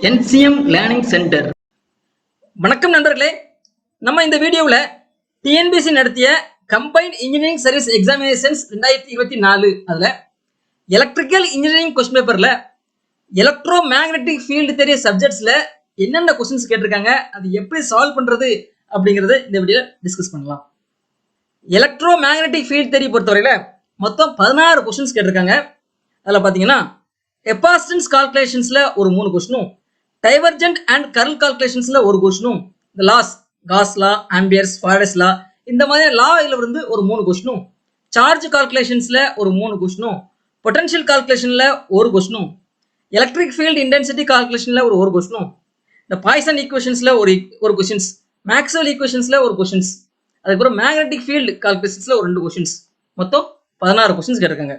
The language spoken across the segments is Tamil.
NCM learning centre. வணக்கம் நண்பர்களே. நம்ம இந்த வீடியோவில் டிஎன்பிசி நடத்திய கம்பைன்ட் இன்ஜினியரிங் சர்வீஸ் எக்ஸாமினேஷன்ஸ் 2024 அதில் எலக்ட்ரிக்கல் இன்ஜினியரிங் கொஸ்டின் பேப்பரில் எலக்ட்ரோ மேக்னெட்டிக் ஃபீல்டு தெரிய சப்ஜெக்ட்ஸில் என்னென்ன கொஸ்டின்ஸ் கேட்டிருக்காங்க, அது எப்படி சால்வ் பண்ணுறது அப்படிங்கிறத இந்த வீடியோவில் டிஸ்கஸ் பண்ணலாம். எலக்ட்ரோ மேக்னெட்டிக் ஃபீல்டு தெரிய பொறுத்தவரையில் மொத்தம் 16 கொஸ்டின்ஸ் கேட்டிருக்காங்க. அதில் பார்த்தீங்கன்னா கெப்பாசிட்டன்ஸ் கால்குலேஷன்ஸில் ஒரு 3 கொஸ்டினும், டைவர்ஜென்ட் அண்ட் கர்ல் கால்குலேஷன்ஸ்ல ஒரு கொஸ்டினும், இந்த laws Gauss law, Ampere's, Faraday's law, இந்த மாதிரி லா இதுல இருந்து ஒரு 3 கொஸ்டினும், சார்ஜ் கால்குலேஷன்ஸ்ல ஒரு 3 கொஸ்டினும், பொட்டன்ஷியல் கால்குலேஷன்ல ஒரு கொஸ்டினும், எலக்ட்ரிக் ஃபீல்டு இன்டென்சிட்டி கால்குலேஷன்ல ஒரு கொஸ்டினும், இந்த பாய்சன் ஈக்குவேஷன்ஸ்ல ஒரு கொஸ்டின்ஸ், மேக்ஸ்வெல் ஈக்குவேஷன்ஸ்ல ஒரு கொஸ்டின்ஸ், அதுக்கப்புறம் மேக்னெட்டிக் ஃபீல்டு கால்குலேஷன்ஸ்ல ஒரு 2 கொஸ்டின்ஸ், மொத்தம் 16 கொஸ்டின்ஸ் கேட்டிருக்காங்க.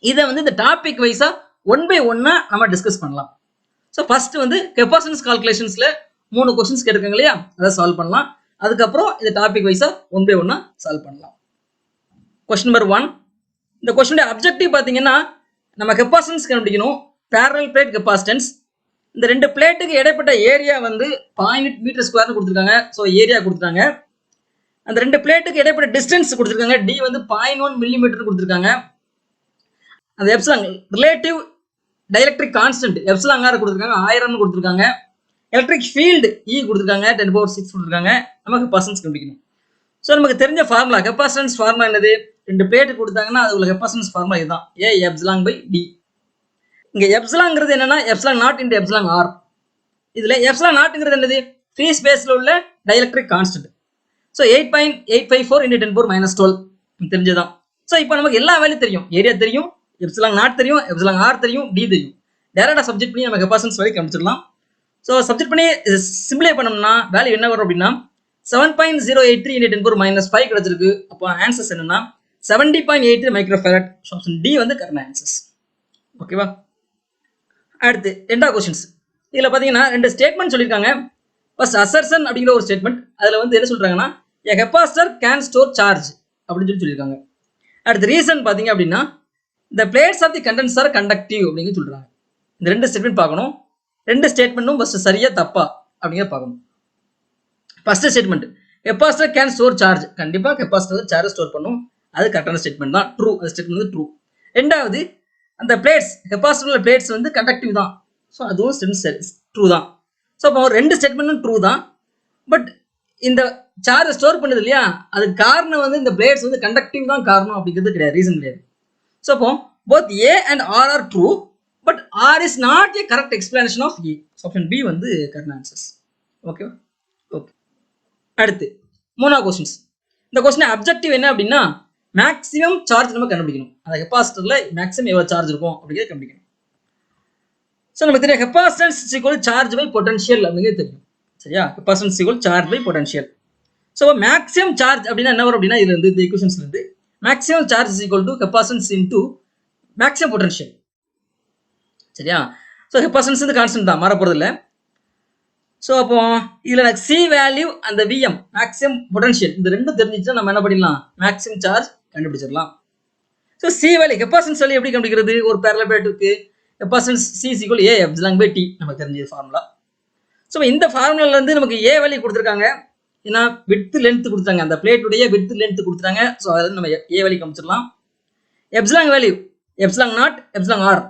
இதை வந்து இந்த டாபிக் வைஸா 1 by 1 நம்ம டிஸ்கஸ் பண்ணலாம். ஸோ ஃபர்ஸ்ட் வந்து கெப்பாசிட்டன்ஸ் கால்குலேஷன்ஸ்ல 3 கொஸ்டின்ஸ் கேட்டிருக்காங்க இல்லையா, அதை சால்வ் பண்ணலாம். அதுக்கப்புறம் இந்த டாபிக் வைஸா 1 by 1 சால்வ் பண்ணலாம். கொஸ்டின் நம்பர் 1, இந்த கொஸ்டினுடைய அப்ஜெக்டிவ் பார்த்தீங்கன்னா நம்ம கெப்பாசிட்டன்ஸ் கண்டுபிடிக்கணும். பேரலல் பிளேட் கெப்பாசிட்டன்ஸ், இந்த 2 பிளேட்டுக்கு இடைப்பட்ட ஏரியா வந்து 0.8 மீட்டர் ஸ்கொயர்னு கொடுத்துருக்காங்க. ஸோ ஏரியா கொடுத்துருக்காங்க. அந்த 2 பிளேட்டுக்கு இடைப்பட்ட டிஸ்டன்ஸ் கொடுத்துருக்காங்க. டி வந்து 0.1 மில்லிமீட்டர் கொடுத்துருக்காங்க. அந்த epsilon relative dielectric constant epsilon R கொடுத்துருக்காங்க, 1000 கொடுத்துருக்காங்க. எலக்ட்ரிக் ஃபீல்டு இ கொடுத்துருக்காங்க, 10⁶ கொடுத்துருக்காங்க. நமக்கு கெப்பாசிட்டன்ஸ் கண்டுபிடிக்கணும். ஸோ நமக்கு தெரிஞ்ச ஃபார்முலா, கெப்பாசிட்டன்ஸ் ஃபார்முலா என்னது? 2 பிளேட் கொடுத்தாங்கன்னா அது உள்ள கெப்பாசிட்டன்ஸ் ஃபார்முலா இதுதான், ஏ எப்சிலான் பை டி. இங்க எப்சிலாங்கிறது என்னன்னா epsilon naught into epsilon R. இதுல எப்சிலான் நாட்ங்கிறது என்னது? ஃப்ரீ ஸ்பேஸ்ல உள்ள டைஎலக்ட்ரிக் கான்ஸ்டன்ட். ஸோ 8.854 × 10⁻12 தெரிஞ்சதான். ஸோ இப்போ நமக்கு எல்லா வேலையும் தெரியும், ஏரியா தெரியும், எப்சிலான் நாட் தெரியும், எப்சிலான் ஆர் தெரியும், டி தெரியும். டேரக்டா சப்ஜெக்ட் பண்ணி நம்ம கெப்பாசிட்டன்ஸ் வேல்யூ கண்டுபிடிச்சிடலாம். ஸோ சப்ஜெக்ட் பண்ணி சிம்பிளை பண்ணோம்னா வேல்யூ என்ன வரும் அப்படின்னா 7.083 × 10⁻5 கிடைச்சிருக்கு. அப்போ ஆன்சர்ஸ் என்னன்னா 70.83 மைக்ரோஃபாரட். ஆப்ஷன் டி வந்து கரெக்ட் ஆன்சர்ஸ். ஓகேவா? அடுத்து 2வது கொஸ்டின்ஸ். இதுல பாத்தீங்கன்னா 2 ஸ்டேட்மெண்ட் சொல்லியிருக்காங்க. ஃபர்ஸ்ட் அசர்ஷன் அப்படிங்கிற ஒரு ஸ்டேட்மெண்ட். அதுல வந்து என்ன சொல்றாங்கன்னா a capacitor can store charge அப்படின்னு சொல்லியிருக்காங்க. அடுத்து ரீசன் பாத்தீங்க அப்படின்னா the plates of the condenser are conductive அப்படிங்க சொல்றாங்க. இந்த 2 ஸ்டேட்மெண்ட் பார்க்கணும். 2 ஸ்டேட்மெண்ட்டும் ஃபர்ஸ்ட் சரியா தப்பா அப்படிங்கறத பார்க்கணும். First statement capacitor can store charge, கண்டிப்பா கெப்பாசிட்டர் சார்ஜ் ஸ்டோர் பண்ணும், அது கரெக்டான ஸ்டேட்மெண்ட் தான், ட்ரூ. அந்த ஸ்டேட்மெண்ட் வந்து ட்ரூ. ரெண்டாவது அந்த பிளேட்ஸ் கெப்பாசிட்டர்ல பிளேட்ஸ் வந்து கண்டக்டிவ் தான், ஸோ அதுவும் ஸ்டேட்மெண்ட் ட்ரூ தான். ஸோ அப்போ 2 ஸ்டேட்மெண்ட்டும் ட்ரூ தான். பட் இந்த சார்ஜ் ஸ்டோர் பண்ணுது இல்லையா, அதுக்கு காரணம் வந்து இந்த பிளேட்ஸ் வந்து கண்டக்டிவ் தான் காரணம் அப்படிங்கிறது கிடையாது, ரீசன் கிடையாது. So, both A and R are true, but R is not a correct explanation of A. So, option B வந்து correct answers. Okay? Okay. அடுத்து 3வது கொஸ்டின்ஸ். இந்த கொஸ்டின் அப்ஜெக்டிவ் என்ன அப்படின்னா மேக்ஸிமம் சார்ஜ் நம்ம கண்டுபிடிக்கணும். அந்த கெப்பாசிட்டர்ல மேக்ஸிமம் எவ்வளவு சார்ஜ் இருக்கும் அப்படிங்கிறத கண்டுபிடிக்கணும். ஸோ நமக்கு தெரியும் capacitance equal charge by potential அப்படிங்கிறது தெரியும். சரியா? Capacitance equal charge by potential. So maximum charge அப்படின்னா என்ன வரும் அப்படின்னா இதுல இருந்து இந்த ஈக்குவேஷன்ஸ்ல இருந்து maximum charge is equal to capacitance into maximum potential. சரியா? ஸோ கெப்பாசிட்டன்ஸ் வந்து கான்ஸ்டன்ட் தான், மாற போறது இல்லை. ஸோ அப்போ இதுல எனக்கு சி வேல்யூ அந்த விஎம் மேக்ஸிமம் பொட்டன்ஷியல் இந்த 2 தெரிஞ்சிச்சுன்னா நம்ம என்ன பண்ணிடலாம், மேக்ஸிமம் சார்ஜ் கண்டுபிடிச்சிடலாம். So C value capacitance value எப்படி கண்டுபிடிக்கிறது? ஒரு பேரலல் பிளேட்டுக்கு capacitance C is equal A epsilon by D நமக்கு தெரிஞ்ச ஃபார்முலா. ஸோ இந்த ஃபார்முலால இருந்து நமக்கு ஏ வேல்யூ கொடுத்துருக்காங்க, ஏன்னா விட்த் லென்த் கொடுத்தாங்க, அந்த பிளேட்டுடைய விட்த் லென்த் கொடுத்தாங்க. ஸோ அதில் நம்ம ஏ வேல்யூ காமிச்சிடலாம். Epsilon value epsilon naught epsilon R,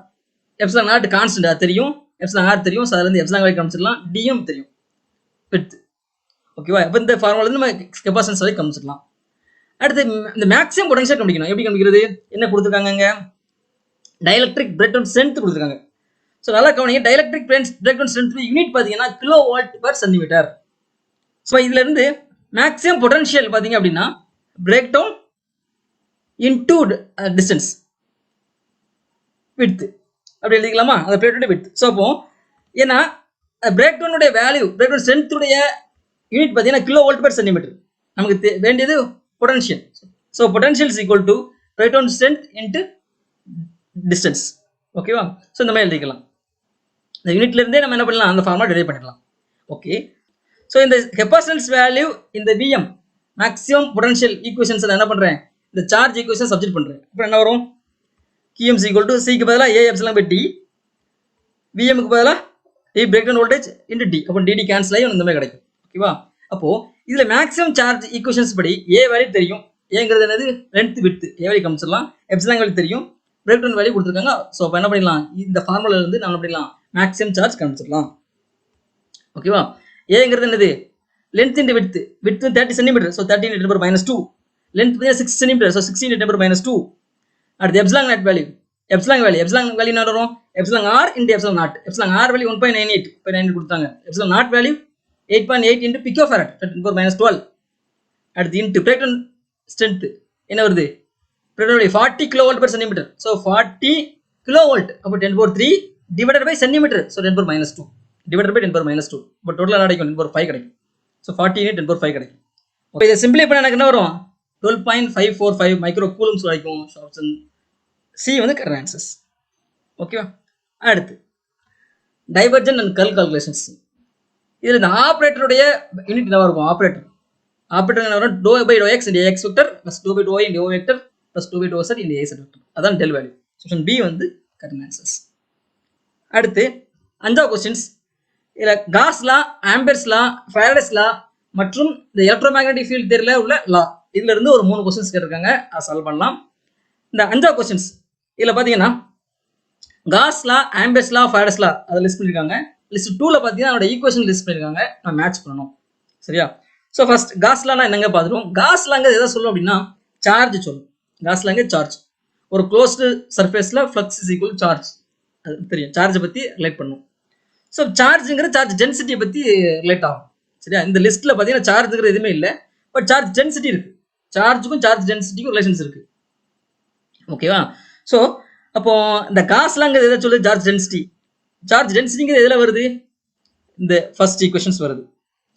epsilon naught constant அது தெரியும், எப்சிலான் ஆர் தெரியும். ஸோ அதுல இருந்து எப்சிலான் வேல்யூ காமிச்சிடலாம். டியும் தெரியும், விட்த். ஓகேவா? இப்போ இந்த ஃபார்முலா இருந்து நம்ம கெப்பாசிட்டன்ஸ் வேல்யூ காமிச்சிடலாம். அடுத்து இந்த மேக்ஸிமம் பொட்டன்ஷியல் கண்டுபிடிக்கணும். எப்படி கண்டுபிடிக்கிறது? என்ன கொடுத்துருக்காங்க? டைஎலக்ட்ரிக் பிரேக்டவுன் ஸ்ட்ரென்த் கொடுத்துருக்காங்க. ஸோ நல்லா கவனிங்க, டைஎலக்ட்ரிக் பிரேக்டவுன் ஸ்ட்ரென்த் யூனிட் பார்த்தீங்கன்னா kV/cm. ஸோ இதுல இருந்து மேக்ஸிமம் பொட்டன்ஷியல் பார்த்தீங்க அப்படின்னா break down into distance width அப்படி எழுதிக்கலாமா, அந்த பிளேட்டோட விட்த். ஸோ அப்போ ஏன்னா பிரேக் டவுனுடைய வேல்யூ பிரேக் டவுன் ஸ்ட்ரென்த்துடைய யூனிட் பார்த்தீங்கன்னா kV/cm. நமக்கு வேண்டியது potential. So potential is equal to break down strength into distance. ஓகேவா? ஸோ இந்த மாதிரி எழுதிக்கலாம். இந்த யூனிட்ல இருந்தே நம்ம என்ன பண்ணலாம், அந்த ஃபார்முலா டெரைவ் பண்ணிடலாம். ஓகே. ஸோ இந்த கெப்பாசிட்டன்ஸ் வேல்யூ இந்த விஎம் மேக்ஸிமம் பொட்டன்ஷியல் ஈக்குவேஷன்ஸ் என்ன பண்றேன், இந்த சார்ஜ் ஈக்குவேஷன் சப்ஸ்டிட் பண்றேன். அப்புறம் என்ன வரும், QM = C க்கு பதிலாக A எப்சிலான் பை T, VM க்கு பதிலாக break down voltage into D, அப்போ டிடி கேன்சல் ஆகி இந்த மாதிரி கிடைக்கும். ஓகேவா? அப்போ இதுல மேக்ஸிமம் சார்ஜ் ஈக்குவேஷன்ஸ் படி ஏ வேல்யூ தெரியும். ஏங்கிறது என்னது? Length width. ஏ வேல்யூ கமிச்சிடலாம். எப்சிலான் வேல்யூ தெரியும். பிரேக் டவுன் வேல்யூ கொடுத்துருக்காங்க. ஸோ அப்போ என்ன பண்ணிடலாம்? இந்த ஃபார்முலால இருந்து நம்ம பண்ணிடலாம் மேக்ஸிமம் சார்ஜ் கமிச்சிடலாம். ஓகேவா? ஏங்கிறது என்னது? Length into width. Width 30 centimetre, so 30 × 10⁻². Length 6 centimetre, so 16 × 10⁻². அடுத்து epsilon naught value. Epsilon value என்ன வரும்? Epsilon R into epsilon naught. Epsilon R value 1.98 கொடுத்தாங்க. Epsilon naught value 8.8 × picofarad 10⁻12. அடுத்து இன்டு பிரேக் டவுன் ஸ்ட்ரென்த் என்ன வருது? Break down 40 kV/cm. So 40 kV, அப்போ 10⁻3 divided by centimetre, so 10⁻2 divided by 10⁻2. இப்போ டோட்டலாக கிடைக்கும் 10⁻5 கிடைக்கும். ஸோ 40 × 10⁻5 கிடைக்கும். இப்போ இதை சிம்பிளை பண்ண எனக்கு என்ன வரும்? 12.545 மைக்ரோ கூலம்ஸ் கிடைக்கும். ஆப்ஷன் சி வந்து கரெக்ட் ஆன்சர்ஸ். ஓகேவா? அடுத்து டைவர்ஜென்ட் அண்ட் கர்ல் கால்குலேஷன்ஸ். இதில் இந்த ஆப்ரேட்டருடைய யூனிட் என்னவா இருக்கும்? ஆப்ரேட்டர் என்ன வரும்? Do by do X into X vector plus do by do Y into O vector plus do by do Z into a Z vector. அதான் டெல் வேல்யூ. ஆப்ஷன் பி வந்து கரெக்ட் ஆன்சர்ஸ். அடுத்து 5வது கொஸ்டின்ஸ். இதில் காஸ் லா, ஆம்பர்ஸ் லா, ஃபாரடேஸ் லா மற்றும் இந்த எலக்ட்ரோமேக்னெட்டிக் ஃபீல்ட் தியரியில உள்ள லா, இதுல இருந்து ஒரு 3 கொஸ்டின்ஸ் கேட்டிருக்காங்க. அதை சால்வ் பண்ணலாம். இந்த 5வது கொஸ்டின்ஸ் இதில் பார்த்தீங்கன்னா காஸ் லா, ஆம்பர்ஸ் லா, ஃபாரடேஸ் லா அதை லிஸ்ட் பண்ணியிருக்காங்க. லிஸ்ட் 2ல பார்த்தீங்கன்னா அதோட ஈக்குவேஷன் லிஸ்ட் பண்ணியிருக்காங்க. நான் மேட்ச் பண்ணணும். சரியா? ஸோ ஃபர்ஸ்ட் காஸ் லானா என்னங்க பார்த்துருவோம். காஸ் லாங்க எதை சொல்லும் அப்படின்னா சார்ஜ் சொல்லும். காஸ் லாங்க சார்ஜ். ஒரு க்ளோஸ்டு சர்ஃபேஸில் ஃப்ளக்ஸ் இஸ் ஈக்குவல் சார்ஜ். அது தெரியும். சார்ஜை பற்றி ரிலேட் பண்ணும். ஸோ சார்ஜுங்கிற சார்ஜ் டென்சிட்டியை பற்றி ரிலேட் ஆகும். சரியா? இந்த லிஸ்ட்டில் பார்த்தீங்கன்னா சார்ஜுங்கிற எதுவுமே இல்லை. பட் சார்ஜ் டென்சிட்டி இருக்குது. சார்ஜுக்கும் சார்ஜ் டென்சிட்டிக்கும் ரிலேஷன்ஸ் இருக்குது. ஓகேவா? ஸோ அப்போ இந்த காஸ்லாங்கிறது எதை சொல்லுது? Charge density. சார்ஜ் டென்சிட்டிங்கிறது எதில் வருது? இந்த ஃபர்ஸ்ட் ஈக்குவேஷன்ஸ் வருது.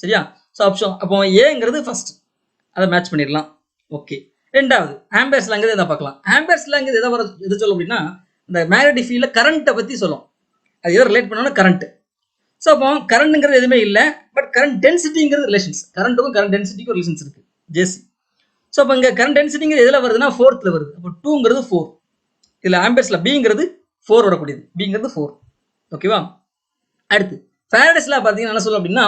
சரியா? ஸோ ஆப்ஷன் அப்போ ஏங்கிறது ஃபர்ஸ்ட், அதை மேட்ச் பண்ணிடலாம். ஓகே. ரெண்டாவது ஆம்பர்ஸ்லாங்கிறது எதை பார்க்கலாம். ஆம்பர்ஸ்லாங்கிறது எதை சொல்லும் அப்படின்னா இந்த மேக்னெட்டிக் ஃபீல்டில் கரண்ட்டை பற்றி சொல்லும். அது எதை ரிலேட் பண்ணோம்னா கரண்ட். ஸோ அப்போ கரண்ட்டுங்கிறது எதுவுமே இல்லை. பட் கரண்ட் டென்சிட்டிங்கிறது ரிலேஷன்ஸ். கரண்ட்டுக்கும் கரண்ட் டென்சிட்டிக்கும் ரிலேஷன்ஸ் இருக்குது. ஜேசி. ஸோ அப்போ இங்கே கரண்ட் டென்சிட்டிங்கிறது எதில் வருதுன்னா 4th வருது. அப்போ 2ங்கிறது 4. இதில் ஆம்பர்ஸில் பிங்கிறது 4 வரக்கூடியது. பிங்கிறது 4. ஓகேவா? அடுத்து ஃபாரடேஸ்ல பார்த்தீங்கன்னா என்ன சொல்லும் அப்படின்னா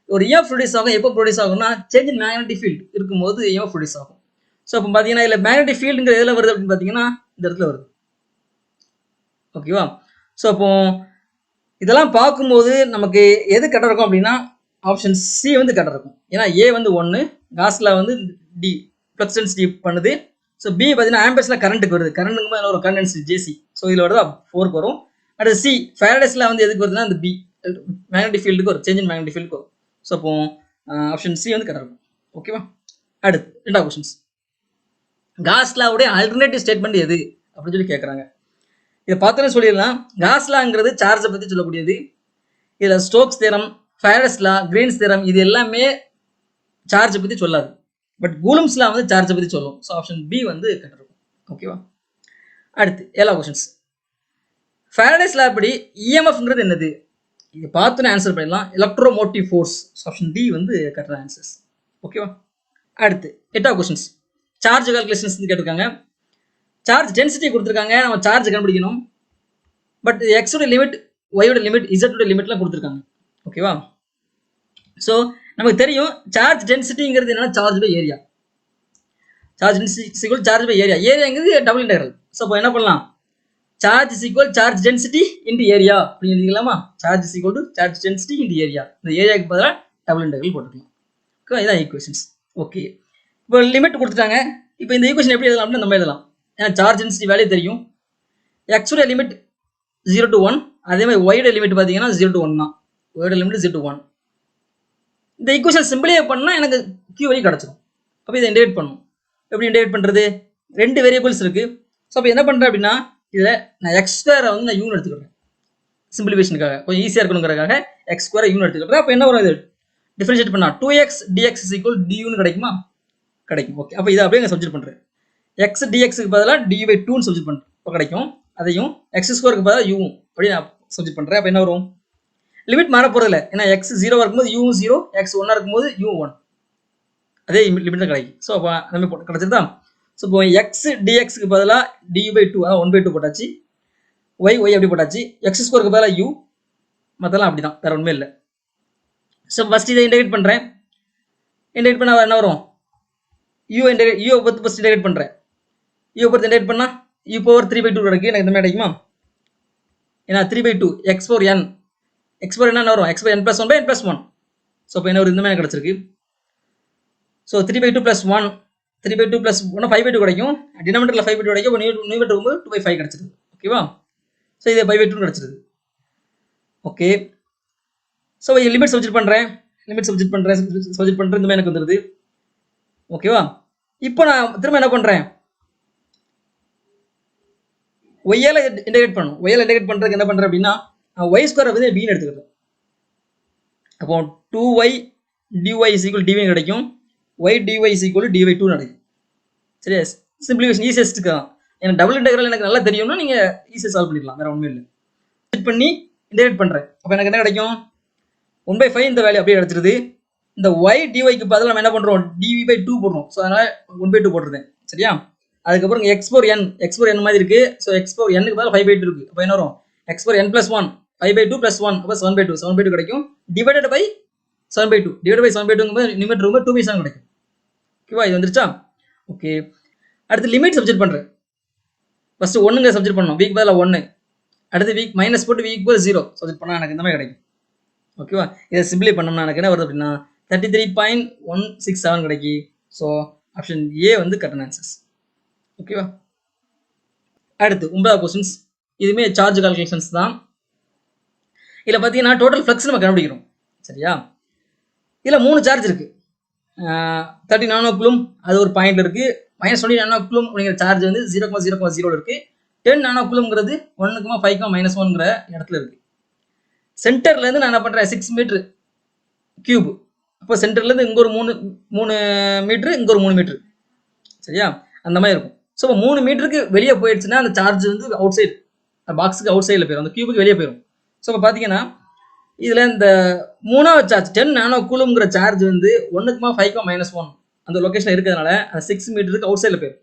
ஒரு EMF ப்ரொடியூஸ் ஆகும். எப்போ ப்ரொடியூஸ் ஆகும்னா சேஞ்ச் இன் மேக்னெட்டிக் ஃபீல்டு இருக்கும்போது EMF ப்ரொடியூஸ் ஆகும். ஸோ அப்போ பார்த்தீங்கன்னா இதில் மேக்னெட்டிக் ஃபீல்டுங்கிறது எதில் வருது அப்படின்னு பார்த்தீங்கன்னா இந்த இடத்துல வருது. ஓகேவா? ஸோ அப்போ இதெல்லாம் பார்க்கும்போது நமக்கு எது கரெக்டாக இருக்கும் அப்படின்னா ஆப்ஷன் சி வந்து கரெக்டாக இருக்கும். ஏன்னா ஏ வந்து 1, காஸ்ல வந்து டி ஃப்ளக்ஸ் டென்சிட்டி பண்ணுது. ஸோ பி பார்த்தீங்கன்னா ஆம்பர்ஸில் கரண்ட்டுக்கு வருது. கரண்ட்டுக்கு மேலே ஒரு கரண்ட் டென்சிட்டி ஜேசி. ஸோ இதில் வருதா 4க்கு வரும். அடுத்து சி ஃபாரடேஸில் வந்து எதுக்கு வருதுன்னா அந்த பி மேக்னெட்டிக் ஃபீல்டுக்கு வரும். சேஞ்ச் இன் மேக்னெட்டிக் ஃபீல்டுக்கு வரும். ஸோ அப்போ ஆப்ஷன் சி வந்து கரெக்டாக இருக்கும். ஓகேவா? அடுத்து 2வது கொஸ்டின்ஸ். காஸ்லாவுடைய ஆல்டர்னேட்டிவ் ஸ்டேட்மெண்ட் எது அப்படின்னு சொல்லி கேட்குறாங்க. இதை பார்த்தோன்னு சொல்லிடலாம். காஸ்லாங்கிறது சார்ஜை பற்றி சொல்லக்கூடியது. இதில் ஸ்டோக்ஸ் தியரம், ஃபாரடேஸ் லா, கிரீன்ஸ் தியரம் இது எல்லாமே சார்ஜை பற்றி சொல்லாது. பட் கூலம்ஸ் லா வந்து சார்ஜை பற்றி சொல்லும். ஸோ ஆப்ஷன் பி வந்து கரெக்டாக இருக்கும். ஓகேவா? அடுத்து 7வது கொஸ்டின்ஸ். ஃபாரடேஸ் லா படி இஎம்எஃப்ங்கிறது என்னது? இது பார்த்துன்னு ஆன்சர் பண்ணிடலாம். Electromotive force. ஆப்ஷன் டி வந்து கரெக்டான ஆன்சர்ஸ். ஓகேவா? அடுத்து 8வது கொஸ்டின்ஸ். சார்ஜ் கால்குலேஷன்ஸ் கேட்டிருக்காங்க. சார்ஜ் டென்சிட்டி கொடுத்துருக்காங்க. நம்ம சார்ஜ் கண்டுபிடிக்கணும். பட் எக்ஸோட லிமிட், ஒயோட லிமிட், இசட்டோட லிமிட்லாம் கொடுத்துருக்காங்க. ஓகேவா? ஸோ நமக்கு தெரியும் சார்ஜ் டென்சிட்டிங்கிறது என்னன்னா charge by area. Charge density charge by area. ஏரியாங்கிறது டபுள் இன்டெக்ரல். ஸோ அப்போ என்ன பண்ணலாம்? Charge charge density into area அப்படின்னு எழுதிக்கலாமா? Charge charge density into area. இந்த ஏரியாவுக்கு பதிலாக டபுள் இன்டெக்ரல் போட்டுக்கலாம். ஓகே, இதான் ஈக்குவேஷன்ஸ். ஓகே, இப்போ லிமிட் கொடுத்துட்டாங்க. இப்போ இந்த ஈக்குவேஷன் எப்படி எழுதலாம் அப்படின்னு நம்ம எழுதலாம். ஏன்னா சார்ஜ் டென்சிட்டி வேல்யூ தெரியும். எக்ஸோட லிமிட் 0 to 1. அதே மாதிரி ஒய்ட லிமிட் பார்த்தீங்கன்னா 0 to 1 தான். ஒய்ட லிமிட் 0 to 1. இந்த ஈக்குவேஷன் சிம்பிளிஃபை பண்ணால் எனக்கு கியூ வழி கிடச்சிடும். அப்போ இதை இன்டிவேட் பண்ணணும். எப்படி இன்டிவேட் பண்ணுறது? 2 வேரியபிள்ஸ் இருக்குது. ஸோ அப்போ என்ன பண்ணுறேன் அப்படின்னா இதில் நான் எக்ஸ்2 வந்து நான் யூன் எடுத்துக்கிறேன். சிம்பிளிஃபிகேஷனுக்காக கொஞ்சம் ஈஸியாக இருக்கணுங்கிறதுக்காக எக்ஸ்2 யூன் எடுத்துக்கிறேன். அப்போ என்ன வரும்? இது டிஃபரன்ஷியேட் பண்ணால் 2x dx = duன்னு கிடைக்குமா? கிடைக்கும். ஓகே, அப்போ இதை அப்படியே நான் சப்ஜெக்ட் பண்ணுறேன். எக்ஸ் டிஎக்ஸுக்கு பதிலாக du/2ன்னு சப்ஜெக்ட் பண்ணுறேன். இப்போ கிடைக்கும். அதையும் x2க்கு பதிலாக u அப்படி நான் சப்ஜெக்ட் பண்ணுறேன். அப்போ என்ன வரும்? லிமிட் மாற போகிறதில்ல. ஏன்னா x 0 இருக்கும்போது u 0, x 1 இருக்கும்போது u 1. அதே லிமிட் தான் கிடைக்கும். ஸோ அப்போ நம்ம கிடைச்சிருந்தா. ஸோ இப்போ எக்ஸ் டிஎக்ஸுக்கு பதிலாக du/2 1/2 போட்டாச்சு. ஒய் அப்படி போட்டாச்சு. x2க்கு பதிலாக u, மற்றெல்லாம் அப்படி தான், வேறு ஒன்றுமே இல்லை. ஸோ ஃபஸ்ட் இதை இன்டெகிரேட் பண்ணுறேன். இன்டெகிரேட் பண்ணால் என்ன வரும்? யூ பொறுத்து ஃபஸ்ட் இன்டெகிரேட் பண்ணுறேன். யூ பொறுத்து இன்டெகிரேட் பண்ணால் யூ பவர் 3/2 கிடைக்கும். எனக்கு இந்த மாதிரி கிடைக்குமா? ஏன்னா 3/2 எக்ஸ் பவர் என் என்ன வரும்? X power n + 1/n + 1. So இப்போ என்ன ஒரு இந்த மாதிரி கிடச்சிருக்கு. ஸோ 3/2 + 1 3/2 + 1 5/2 கிடைக்கும். டினாமினேட்டரில் 5/2 கிடைக்கும். இப்போ நியூமரேட்டர் வரும்போது 2/5 கிடச்சிருக்கு. ஓகேவா? ஸோ இது 5/2 கிடச்சிருக்கு. ஓகே. ஸோ லிமிட் சப்ஜெக்ட் பண்ணுறேன். இந்த மாதிரி எனக்கு வந்துடுது. ஓகேவா? இப்போ நான் திரும்ப என்ன பண்ணுறேன்? ஒய்யால் இன்டெகிரேட் பண்ணணும். ஒய்யால் இன்டெகிரேட் பண்ணுறதுக்கு என்ன பண்ணுறேன் அப்படின்னா, y² வந்து பின்னு எடுத்துக்கிறேன். அப்போ 2y dy = dv கிடைக்கும். y dy = dy2 கிடைக்கும். சரியா? சிம்பிளிஃபிகேஷன் ஈஸியஸ்ட்டுக்கு தான். எனக்கு டபுள் இன்டெகிரல் எனக்கு நல்லா தெரியும்னா நீங்கள் ஈஸியாக சால்வ் பண்ணிடலாம், வேறு ஒன்றும் இல்லை. செட் பண்ணி இன்டெகிரேட் பண்ணுறேன். அப்போ எனக்கு என்ன கிடைக்கும்? 1/5 இந்த வேல்யூ அப்படியே கிடச்சிருது. இந்த y dyக்கு பதிலாக நம்ம என்ன பண்ணுறோம்? dv/2 போடுறோம். ஸோ அதனால் 1/2 போட்டுருந்தேன். சரியா? அதுக்கப்புறம் எக்ஸ் பவர் n மாதிரி இருக்குது. ஸோ எக்ஸ் பவர் n-க்கு பதிலாக 5/2 இருக்குது. அப்போ என்ன வரும்? எக்ஸ் பவர் n + 1 5/2 + 1 அப்போ 7/2 கிடைக்கும். டிவைடட் பை 7/2 நியூமரேட்டர் 2/7 கிடைக்கும். ஓகேவா? இது வந்துருச்சா? ஓகே. அடுத்து லிமிட் சப்ஜெக்ட் பண்ணுறேன். ஃபஸ்ட்டு 1ங்க சப்ஜெக்ட் பண்ணணும். வீக் பதிலாக 1. அடுத்து வீக் மைனஸ் போட்டு வீக் = 0 சப்ஜெக்ட் பண்ணால் எனக்கு இந்த மாதிரி கிடைக்கும். ஓகேவா? இதை சிம்பிளை பண்ணோம்னா எனக்கு என்ன வருது அப்படின்னா 33.167 கிடைக்கும். ஸோ ஆப்ஷன் ஏ வந்து கரெக்டான ஆன்சர்ஸ். ஓகேவா? அடுத்து 9வது கொஸ்டின்ஸ். இதுவுமே சார்ஜ் கால்குலேஷன்ஸ் தான். இதில் பார்த்தீங்கன்னா டோட்டல் ஃப்ளக்ஸ் நம்ம கண்டுபிடிக்கிறோம். சரியா? இதில் 3 சார்ஜ் இருக்குது. 30 நானோ கூலும் அது ஒரு பாயிண்ட்ல இருக்குது. -20 நானோ கூலும் அப்படிங்கிற சார்ஜ் வந்து 0,0,0 இருக்குது. 10 நானோ கூலும்ங்கிறது 1,5,-1ங்கிற இடத்துல இருக்குது. சென்டர்லேருந்து நான் என்ன பண்ணுறேன்? 6 மீட்டர் கியூப். அப்போ சென்டர்லேருந்து இங்கே ஒரு 3 மீட்ரு, இங்கே ஒரு 3 மீட்ரு. சரியா? அந்த மாதிரி இருக்கும். ஸோ இப்போ 3 மீட்டருக்கு வெளியே போயிடுச்சுன்னா அந்த சார்ஜ் வந்து அவுட் சைடு, பாக்ஸுக்கு அவுட் சைடில் போயிடும், அந்த கியூபுக்கு வெளியே போயிடும். ஸோ இப்போ பார்த்தீங்கன்னா இதில் இந்த 3வது சார்ஜ் 10 நானோ கூலும்ங்கிற சார்ஜ் வந்து 1,5,-1 அந்த லொக்கேஷன் இருக்கிறதுனால அந்த 6 மீட்டருக்கு அவுட் சைடில் போயிடும்.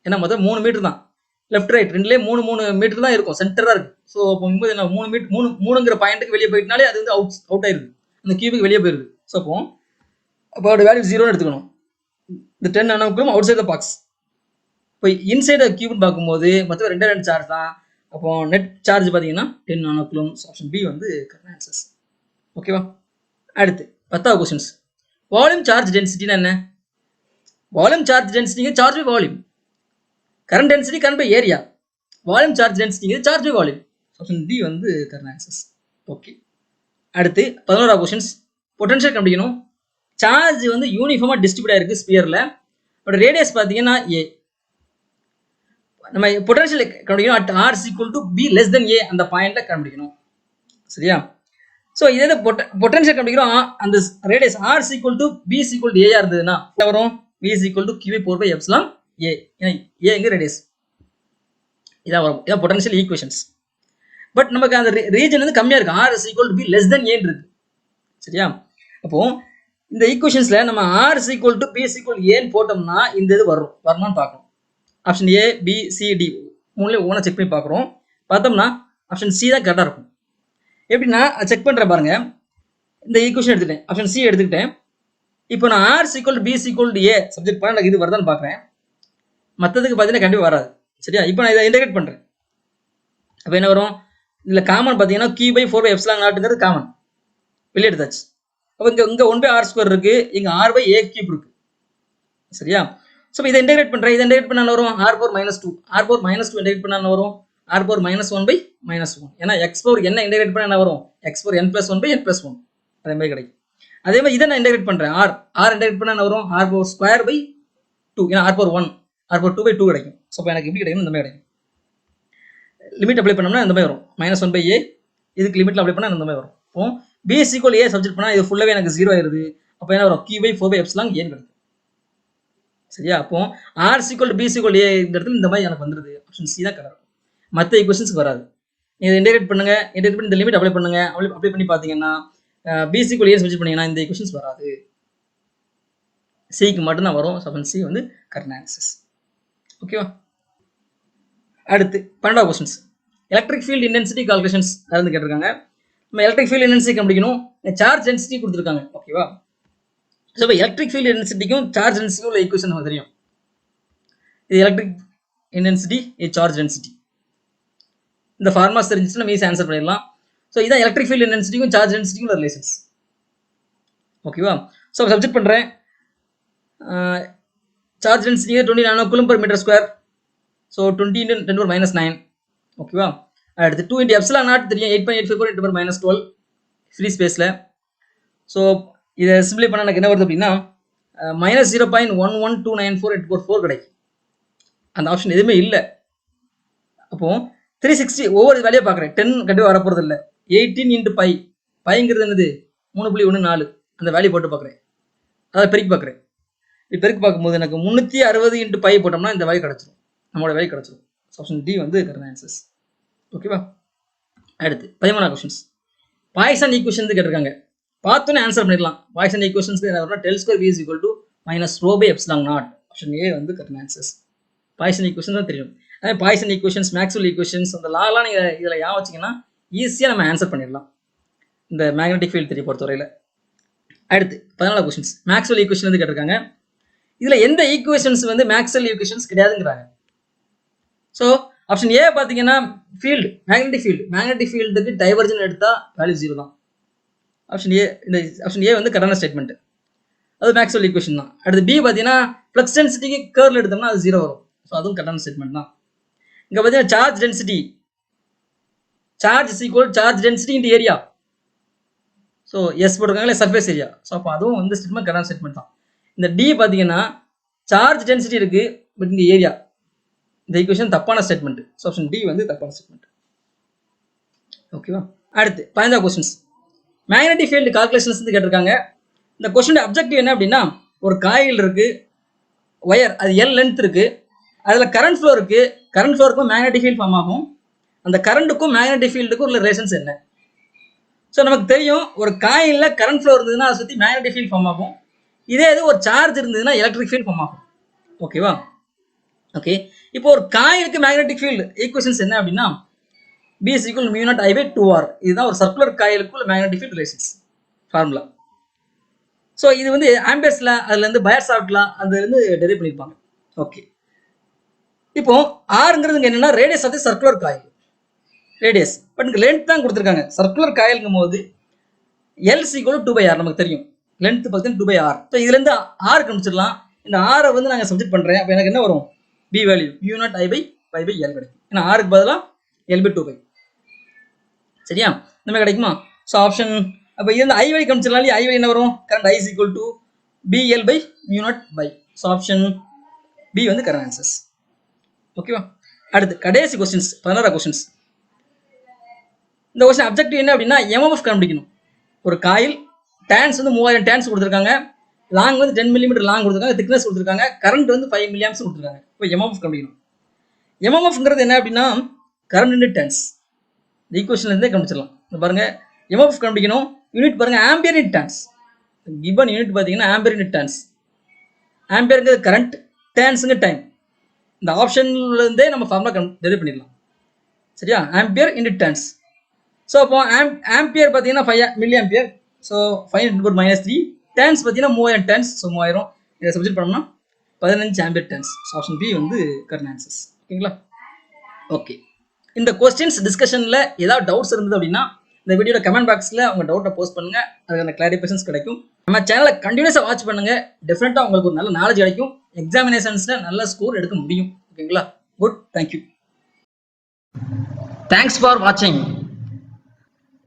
ஏன்னா மொத்தம் 3 மீட்டர் தான். லெஃப்ட் ரைட் ரெண்டுலேயே 3 மீட்டர் தான் இருக்கும். சென்டராக இருக்குது. ஸோ அப்போ இங்கே என்ன 3ங்கிற பாயிண்ட்டுக்கு வெளியே போயிட்டனாலே அது வந்து அவுட் ஆயிடுது, அந்த கியூபுக்கு வெளியே போயிடுது. ஸோ அப்போ அதோட வேல்யூ 0ன்னு எடுத்துக்கணும். இந்த 10 nano coulomb outside the box. இப்போ இன்சைட் கியூப்னு பார்க்கும்போது மொத்தம் 2 சார்ஜ் தான். அப்போ நெட் சார்ஜ் பார்த்தீங்கன்னா 10 நானோ கூலும். ஆப்ஷன் பி வந்து கரெக்ட் ஆன்சர்ஸ். ஓகேவா? அடுத்து 10வது கொஸ்டின்ஸ். வால்யூம் சார்ஜ் டென்சிட்டினா என்ன? வால்யூம் சார்ஜ் டென்சிட்டிங்க charge by volume. Current density current by area. Volume charge டென்சிட்டிங்க charge by volume. Option D வந்து கரெக்ட் ஆன்சர்ஸ். ஓகே. அடுத்து 11வது கொஸ்டின்ஸ். பொட்டன்ஷியல் கண்டுபிடிக்கணும். சார்ஜ் வந்து யூனிஃபார்மாக டிஸ்ட்ரிபியூட் ஆயிருக்கு ஸ்பியரில். பட் ரேடியஸ் பார்த்தீங்கன்னா ஏ. நம்ம பொட்டன்ஷியல் கண்டுபிடிக்கணும். At R = B less than A அந்த பாயிண்ட்ல கண்டுபிடிக்கணும். சரியா? ஸோ இதே பொட்டன்ஷியல் கண்டுபிடிக்கிறோம். அந்த ரேடியஸ் ஆர் = பி = ஏயா இருந்ததுன்னா வரும் பி = q/4πε ஏ. ஏன்னா ஏங்க ரேடியஸ் இதான் வரும். இதான் பொட்டன்ஷியல் ஈக்குவேஷன்ஸ். பட் நமக்கு அந்த ரீஜன் வந்து கம்மியாக இருக்கு. ஆர் = பி லெஸ் தென் ஏன்னு இருக்கு. சரியா? அப்போ இந்த ஈக்குவேஷன்ஸ்ல நம்ம ஆர் = பி = ஏன்னு போட்டோம்னா இந்த இது வருமானு பார்க்கணும். Option A, B, C, D 3ல ஒவ்வொன்றா செக் பண்ணி பார்க்குறோம். பார்த்தோம்னா ஆப்ஷன் சி தான் கரெக்டாக இருக்கும். எப்படின்னா செக் பண்ணுற பாருங்க. இந்த ஈக்குவேஷன் எடுத்துட்டேன், ஆப்ஷன் சி எடுத்துக்கிட்டேன். இப்போ நான் ஆர் = பி = ஏ சப்ஜெக்ட் பண்ண எனக்கு இது வருதான்னு பார்க்குறேன். மற்றதுக்கு பார்த்தீங்கன்னா கண்டிப்பாக வராது. சரியா? இப்போ நான் இதை இன்டெகிரேட் பண்ணுறேன். அப்போ என்ன வரும்? இதில் காமன் பார்த்தீங்கன்னா q/4πε0ங்கிறது காமன் வெளியே எடுத்தாச்சு. அப்போ இங்கே 1/r² இருக்குது, இங்கே r/a³ இருக்குது. சரியா? ஸோ இதை இன்டெகிரேட் பண்ணுறேன். இதை இன்டெகிரேட் பண்ணால் வரும் r⁻². r⁻² இன்டெகிரேட் பண்ணால் வரும் r⁻1/-1. ஏன்னா x என்ன இன்டெகிரேட் பண்ணால் என்ன வரும்? x⁻n + 1/n + 1 அதே மாதிரி கிடைக்கும். அதே மாதிரி இதை நான் இன்டெகிரேட் பண்ணுறேன். r இன்டெகிரேட் பண்ணால் என்ன வரும்? r⁻²/2. ஏன்னா r⁻1 r⁻2/2 கிடைக்கும். ஸோ இப்போ எனக்கு எப்படி கிடைக்கும்? இந்த மாதிரி கிடைக்கும். லிமிட் அப்ளை பண்ணோம்னா இந்த மாதிரி வரும். -1/a இதுக்கு லிமிட்ல அப்ளை பண்ணால் இந்த மாதிரி வரும். இப்போ b = a சப்ஜெக்ட் பண்ணால் இது ஃபுல்லாகவே எனக்கு 0 ஆயிருது. அப்போ என்ன வரும்? q/4πε ஏன்னு கிடைக்கும். சரியா? அப்போ ஆர் = பி = ஏ இந்த இடத்துல இந்த மாதிரி எனக்கு வந்துருது. ஆப்ஷன் சி தான் கரெக்ட். மற்ற ஈக்குவேஷன்ஸ்க்கு வராது. நீங்கள் இன்டெகிரேட் பண்ணுங்க, இன்டெகிரேட் பண்ணி இந்த லிமிட் அப்ளை பண்ணுங்க. அப்ளை பண்ணி பார்த்தீங்கன்னா பி = ஏ சப்ஜெக்ட் பண்ணீங்கன்னா இந்த ஈக்குவேஷன்ஸ் வராது. சிக்கு மட்டும்தான் வரும். ஆப்ஷன் சி வந்து கரெக்ட் ஆன்சர்ஸ். ஓகேவா? அடுத்து 12வது questions. Electric field intensity calculations அது கேட்டிருக்காங்க. நம்ம எலக்ட்ரிக் ஃபீல்டு இன்டென்சிட்டி கண்டுபிடிக்கணும். சார்ஜ் டென்சிட்டி கொடுத்துருக்காங்க. ஓகேவா? ஸோ இப்போ எலக்ட்ரிக் ஃபீல்டு இன்டென்சிட்டிக்கும் சார்ஜ் டென்சிட்டிக்கும் உள்ள ஈக்குவேஷன் நமக்கு தெரியும். இது எலக்ட்ரிக் இன்டென்சிட்டி, இது சார்ஜ் டென்சிட்டி. இந்த ஃபார்முலாஸ் தெரிஞ்சிச்சு நம்ம ஈஸியாக ஆன்சர் பண்ணிடலாம். ஸோ இதான் எலக்ட்ரிக் ஃபீல்டு இன்டென்சிட்டிக்கும் சார்ஜ் டென்சிட்டிக்கும் உள்ள ரிலேஷன்ஸ். ஓகேவா? ஸோ சப்ஜெக்ட் பண்ணுறேன். சார்ஜ் டென்சிட்டி 20 நானோ coulomb per metre square. So 20 × 10⁻⁹. ஓகேவா? அடுத்து 2 × எப்சிலான் நாட் தெரியும், 8.854 × 10⁻12 ஃப்ரீ ஸ்பேஸில். ஸோ இதை சிம்பிளை பண்ண எனக்கு என்ன வருது அப்படின்னா -0.11294 × 4 கிடைக்கும். அந்த ஆப்ஷன் எதுவுமே இல்லை. அப்போ 360 ஒவ்வொரு வேலையை பார்க்குறேன். 10 கண்டிப்பாக வரப்போகிறது இல்லை. 18 × π, பைங்கிறது என்னது 3.14, அந்த வேல்யூ போட்டு பார்க்குறேன். அதை பெருக்கி பார்க்குறேன். இது பெருக்கி பார்க்கும்போது எனக்கு 360 × π போட்டோம்னா இந்த வேல்யூ கிடச்சிரும், நம்மளோட வேல்யூ கிடச்சிரும். ஆப்ஷன் டி வந்து கரெக்ட் ஆன்சர்ஸ். ஓகேவா? அடுத்து 13 கொஸ்டின்ஸ். பாய்சன் ஈக்குவேஷன் கேட்டிருக்காங்க. பார்த்தோன்னே ஆன்சர் பண்ணிடலாம். பாய்சன் ஈக்குவேஷன்ஸ்க்கு என்ன வரும்னா del square v is equal to -ρ/ε0. Option A வந்து கரெக்ட் ஆன்சர்ஸ். பாய்சன் ஈக்குவேஷன் தான் தெரியும். அதே பாய்சன் ஈக்குவேஷன்ஸ், மேக்ஸ்வெல் ஈக்குவேஷன்ஸ், அந்த லாலாம் நீங்கள் இதில் ஞாபகம் வச்சிங்கன்னா ஈஸியாக நம்ம ஆன்சர் பண்ணிடலாம் இந்த மேக்னெட்டிக் ஃபீல்ட் தியரி பொறுத்தவரையில். அடுத்து 14 கொஸ்டின்ஸ். மேக்ஸ்வெல் ஈக்குவேஷன் வந்து கேட்டிருக்காங்க. இதில் எந்த ஈக்குவேஷன்ஸ் வந்து மேக்ஸ்வெல் ஈக்குவேஷன்ஸ் கிடையாதுங்கிறாங்க. ஸோ ஆப்ஷன் ஏ பார்த்தீங்கன்னா ஃபீல்டு, மேக்னெட்டிக் ஃபீல்டுக்கு டைவர்ஜன் எடுத்தால் வேல்யூ 0 தான். ஆப்ஷன் ஏ, இந்த ஆப்ஷன் ஏ வந்து கரெக்டான ஸ்டேட்மெண்ட். அது மேக்ஸ்வெல் ஈக்குவேஷன் தான். அடுத்து பி பார்த்தீங்கன்னா ஃப்ளக்ஸ் டென்சிட்டிக்கு கர்ல் எடுத்தோம்னா அது 0 வரும். ஸோ அதுவும் கரெக்டான ஸ்டேட்மெண்ட் தான். இங்கே பார்த்தீங்கன்னா charge density, charge is equal charge density into area. So S போட்டிருக்காங்களே சர்ஃபேஸ் ஏரியா. ஸோ அப்போ அதுவும் வந்து ஸ்டேட்மெண்ட் கரெக்டான ஸ்டேட்மெண்ட் தான். இந்த டி பார்த்தீங்கன்னா சார்ஜ் டென்சிட்டி இருக்குது, பட் இங்கே ஏரியா. இந்த ஈக்குவேஷன் தப்பான ஸ்டேட்மெண்ட். ஸோ ஆப்ஷன் டி வந்து தப்பான ஸ்டேட்மெண்ட். ஓகேவா? அடுத்து 15 கொஸ்டின்ஸ். மேக்னெட்டிக் ஃபீல்டு கால்குலேஷன்ஸ் வந்து கேட்டிருக்காங்க. இந்த கொஸ்டின் அப்ஜெக்டிவ் என்ன அப்படின்னா, ஒரு காயில் இருக்கு, ஒயர் அது எல் லென்த் இருக்கு, அதில் கரண்ட் ஃப்ளோ இருக்கு. கரண்ட் ஃப்ளோருக்கும் மேக்னெட்டிக் ஃபீல்டு ஃபார்ம் ஆகும். அந்த கரண்ட்டுக்கும் மேக்னெட்டிக் ஃபீல்டுக்கும் உள்ள ரிலேஷன்ஸ் என்ன? ஸோ நமக்கு தெரியும், ஒரு காயிலில் கரண்ட் ஃப்ளோ இருந்ததுன்னா அதை சுற்றி மேக்னெட்டிக் ஃபீல்டு ஃபார்ம் ஆகும். இதே இது ஒரு சார்ஜ் இருந்ததுன்னா எலக்ட்ரிக் ஃபீல்டு ஃபார்ம் ஆகும். ஓகேவா? ஓகே, இப்போ ஒரு காயிலுக்கு மேக்னெட்டிக் ஃபீல்டு ஈக்குவேஷன்ஸ் என்ன அப்படின்னா B is equal to μ0I/2R. இதுதான் ஒரு சர்க்குலர் காயிலுக்குள்ள magnetic field relations formula. So இது வந்து ஆம்பியர்ஸ்ல, அதுலேருந்து பயாசார்ட்ல அதுலேருந்து டெரைவ் பண்ணியிருப்பாங்க. ஓகே, இப்போ ஆர்ங்கிறது என்னன்னா radius of the circular coil, radius. But இங்கே லென்த் தான் கொடுத்துருக்காங்க. சர்க்குலர் காயிலுங்கும் போது L is equal to 2/R நமக்கு தெரியும். லென்த் பார்த்தீங்கன்னா 2/R. ஸோ இதுலேருந்து ஆர் கண்டுபிடிச்சிடலாம். இந்த ஆரை வந்து நாங்கள் சப்ஜெக்ட் பண்ணுறேன். அப்போ எனக்கு என்ன வரும்? பி வேல்யூ μ0I/π/L கிடைக்கும். ஏன்னா ஆருக்கு பதிலாக L/2π. சரியா? நம்ம கிடைக்குமா? ஸோ ஆப்ஷன் அப்போ இது ஐ வழி கமிச்சிடலாம். ஐ வழி என்ன வரும்? Current I is equal to BL/μ0/. So option B வந்து கரெக்ட் ஆன்சர்ஸ். ஓகேவா? அடுத்து கடைசி கொஸ்டின்ஸ், 16 கொஸ்டின்ஸ். இந்த கொஸ்டின் அப்ஜெக்டிவ் என்ன அப்படின்னா எம்எம்எஃப் கண்டுபிடிக்கணும். ஒரு காயில் டேன்ஸ் வந்து 3000 டேன்ஸ் கொடுத்துருக்காங்க, லாங் வந்து 10 மில்லிமீட்டர் லாங் கொடுத்துருக்காங்க, திக்னஸ் கொடுத்துருக்காங்க, கரண்ட் வந்து 5 மில்லியாம்ஸ் கொடுத்துருக்காங்க. இப்போ எம்எம்எஃப் கண்டுபிடிக்கணும். எம்எம்எஃப்ங்கிறது என்ன அப்படின்னா கரண்ட் இன்டு டேன்ஸ். இந்த ஈக்குவேஷன்லேருந்தே கண்டுபிடிச்சிடலாம். பாருங்க, எம்எஃப் கண்டுபிடிக்கணும். யூனிட் பாருங்க, ampere in turns. Given unit பார்த்தீங்கன்னா ஆம்பியர் இன் டேன்ஸ். ஆம்பியருங்கிறது கரண்ட், டேன்ஸுங்க டைம். இந்த ஆப்ஷன்லேருந்தே நம்ம ஃபார்முலா டெரைவ் பண்ணிடலாம். சரியா? Ampere into turns. ஸோ அப்போ ஆம்பியர் பார்த்தீங்கன்னா 5 மில்லி ஆம்பியர். ஸோ 5 × -3. டேன்ஸ் பார்த்தீங்கன்னா 3000 டேன்ஸ். ஸோ 3000 இதை சப்ஜெக்ட் பண்ணோம்னா 15 ampere turns. So option B வந்து கரெக்ட் ஆன்சர்ஸ். ஓகேங்களா? ஓகே, இந்த கொஸ்டின்ஸ் டிஸ்கஷனில் ஏதாவது டவுட்ஸ் இருந்தது அப்படின்னா இந்த வீடியோட கமெண்ட் பாக்ஸில் உங்கள் டவுட்டை போஸ்ட் பண்ணுங்க, அதுக்கான கிளாரிஃபிகேஷன்ஸ் கிடைக்கும். நம்ம சேனலை கண்டினியூஸாக வாட்ச் பண்ணுங்க, டெஃபினட்டாக உங்களுக்கு ஒரு நல்ல நாலேஜ் கிடைக்கும், எக்ஸாமினேஷன்ஸில் நல்ல ஸ்கோர் எடுக்க முடியும். ஓகேங்களா? Good, thank you. தேங்க்ஸ் ஃபார் வாட்சிங்.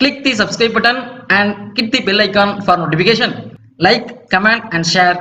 Click the subscribe button and hit the bell icon for notification. Like, comment and share.